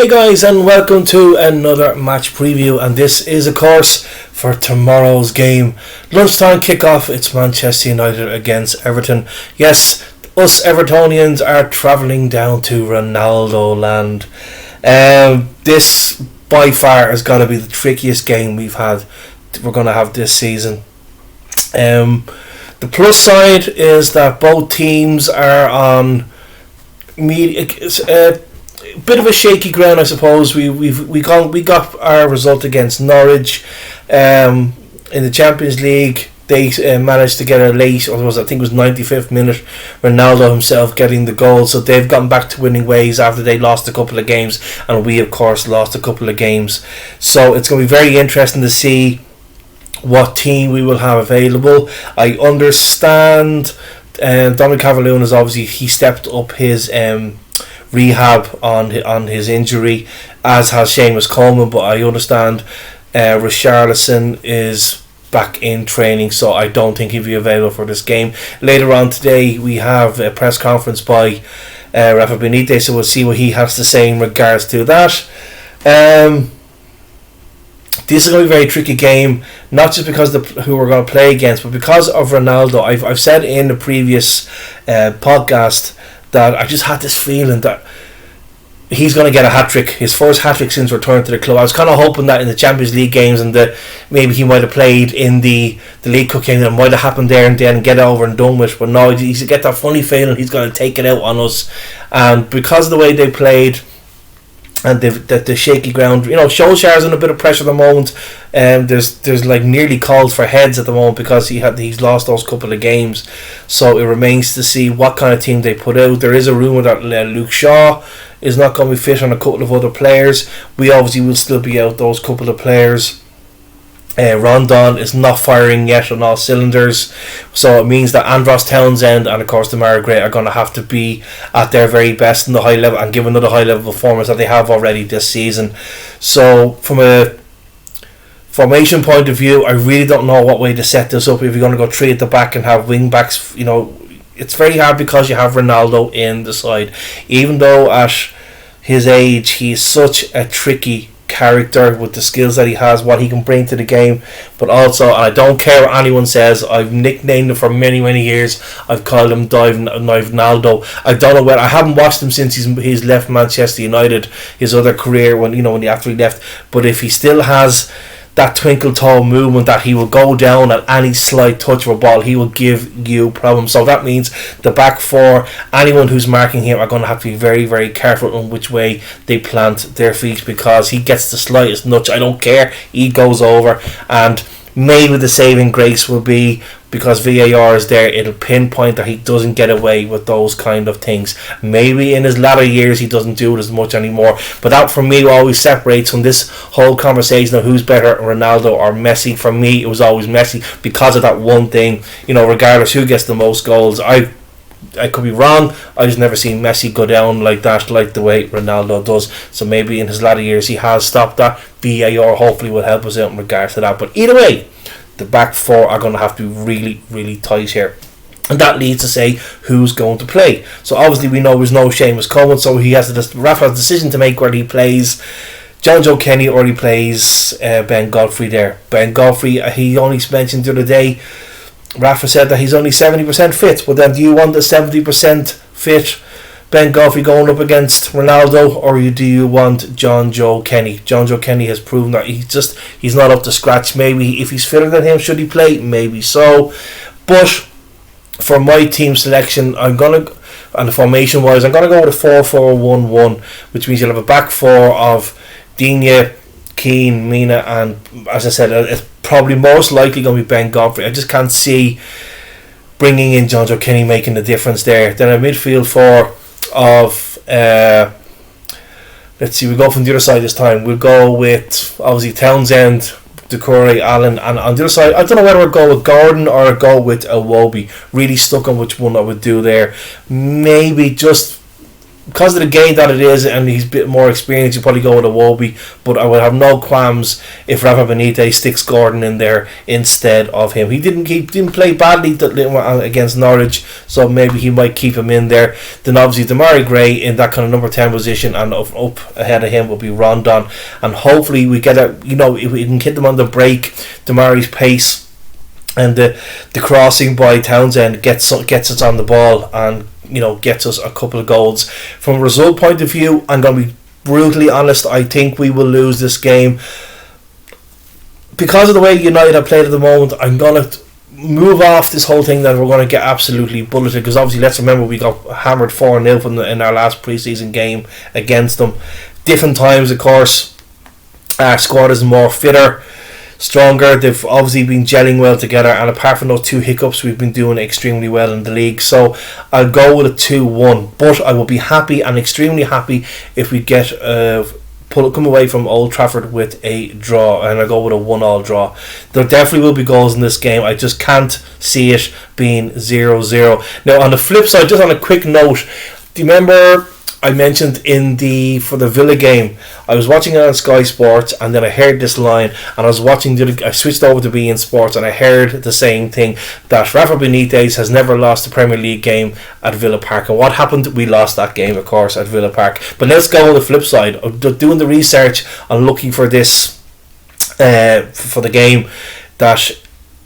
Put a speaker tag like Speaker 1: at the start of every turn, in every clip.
Speaker 1: Hey guys, and welcome to another match preview, and this is of course for tomorrow's game. Lunchtime kickoff, it's Manchester United against Everton. Yes, us Evertonians are travelling down to Ronaldo land. This by far has got to be the trickiest game we're going to have this season. The plus side is that both teams are on bit of a shaky ground, I suppose. We got our result against Norwich in the Champions League. They managed to get a late, I think it was 95th minute, Ronaldo himself getting the goal. So they've gotten back to winning ways after they lost a couple of games, and we of course lost a couple of games. So it's going to be very interesting to see what team we will have available. I understand Dominic Calvert-Lewin is obviously, he stepped up his rehab on his injury, as has Seamus Coleman, but I understand Richarlison is back in training, so I don't think he'll be available for this game. Later on today we have a press conference by Rafa Benitez, so we'll see what he has to say in regards to that. This is going to be a very tricky game, not just because of who we're going to play against, but because of Ronaldo. I've said in the previous podcast that I just had this feeling that he's going to get a hat-trick, his first hat-trick since return to the club. I was kind of hoping that in the Champions League games and maybe he might have played in the League Cup game, that might have happened there and then and get it over and done with. But no, he's get that funny feeling he's going to take it out on us. And because of the way they played and the shaky ground, Solskjaer's in a bit of pressure at the moment. There's like nearly calls for heads at the moment because he's lost those couple of games. So it remains to see what kind of team they put out. There is a rumour that Luke Shaw is not going to be fit on a couple of other players. We obviously will still be out those couple of players. Rondon is not firing yet on all cylinders, so it means that Andros Townsend and of course Demarai Gray are going to have to be at their very best in the high level and give another high level performance that they have already this season. So from a formation point of view, I really don't know what way to set this up. If you're going to go three at the back and have wing backs, it's very hard because you have Ronaldo in the side. Even though at his age he's such a tricky character with the skills that he has, what he can bring to the game, but also, and I don't care what anyone says, I've nicknamed him for many years, I've called him Ronaldo. I don't know I haven't watched him since he's left Manchester United, his other career, when after he left, but if he still has that twinkle toe movement that he will go down at any slight touch of a ball, he will give you problems. So that means the back four, anyone who's marking him, are going to have to be very, very careful on which way they plant their feet, because he gets the slightest nudge, I don't care, he goes over. And maybe the saving grace will be, because VAR is there, it'll pinpoint that he doesn't get away with those kind of things. Maybe in his latter years he doesn't do it as much anymore, but that for me always separates from this whole conversation of who's better, Ronaldo or Messi. For me it was always Messi, because of that one thing, regardless who gets the most goals. I could be wrong, I just never seen Messi go down like that, like the way Ronaldo does. So maybe in his latter years he has stopped that. VAR hopefully will help us out in regards to that, but either way, the back four are going to have to be really, really tight here. And that leads to say who's going to play. So obviously we know there's no Seamus Coleman, so Rafa has a decision to make whether he plays John Joe Kenny or he plays Ben Godfrey there. Ben Godfrey, he only mentioned the other day, Rafa said that he's only 70% fit, but then do you want the 70% fit Ben Godfrey going up against Ronaldo, or do you want John Joe Kenny? John Joe Kenny has proven that he's not up to scratch. Maybe if he's fitter than him, should he play? Maybe so. But for my team selection, and the formation wise, I'm gonna go with a 4-4-1-1, which means you'll have a back four of Digne, Keane, Mina, and as I said, it's probably most likely going to be Ben Godfrey. I just can't see bringing in John Joe Kenny making the difference there. Then a midfield four of let's see, we go from the other side this time. We'll go with obviously Townsend, Doucouré, Allen, and on the other side I don't know whether I'll go with Gordon or I'll go with Iwobi. Really stuck on which one I would do there. Maybe just because of the game that it is, and he's a bit more experienced, you probably go with Iwobi. But I would have no qualms if Rafa Benitez sticks Gordon in there instead of him. He didn't play badly against Norwich, so maybe he might keep him in there. Then obviously Demarai Gray in that kind of number 10 position, and up ahead of him will be Rondon. And hopefully we get if we can hit them on the break, Demarai's pace and the crossing by Townsend gets us on the ball and gets us a couple of goals. From a result point of view, I'm going to be brutally honest, I think we will lose this game. Because of the way United have played at the moment, I'm going to move off this whole thing that we're going to get absolutely bulleted, because obviously let's remember we got hammered 4-0 in our last pre-season game against them. Different times, of course. Our squad is more fitter, stronger. They've obviously been gelling well together, and apart from those 2 hiccups, we've been doing extremely well in the league. So I'll go with a 2-1, but I will be happy and extremely happy if we get come away from Old Trafford with a draw, and I'll go with a 1-1 draw. There definitely will be goals in this game. I just can't see it being 0-0. Now on the flip side, just on a quick note, do you remember I mentioned for the Villa game, I was watching it on Sky Sports, and then I heard this line, and I switched over to beIN Sports, and I heard the same thing, that Rafa Benitez has never lost a Premier League game at Villa Park. And what happened? We lost that game, of course, at Villa Park. But let's go on the flip side of doing the research and looking for this for the game, that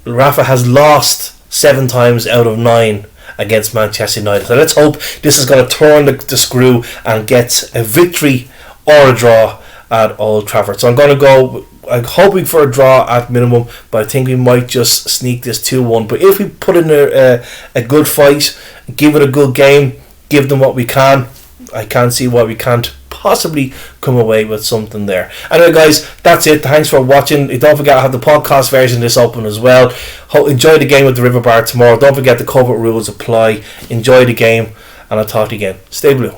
Speaker 1: Rafa has lost 7 times out of 9 against Manchester United. So let's hope this is going to turn the screw and get a victory or a draw at Old Trafford. So I'm hoping for a draw at minimum, but I think we might just sneak this 2-1. But if we put in a good fight, give it a good game, give them what we can, I can't see why we can't possibly come away with something there. Anyway guys, that's it. Thanks for watching. Don't forget I have the podcast version of this open as well. Enjoy the game with the River Bar tomorrow. Don't forget the COVID rules apply. Enjoy the game, and I'll talk to you again. Stay blue.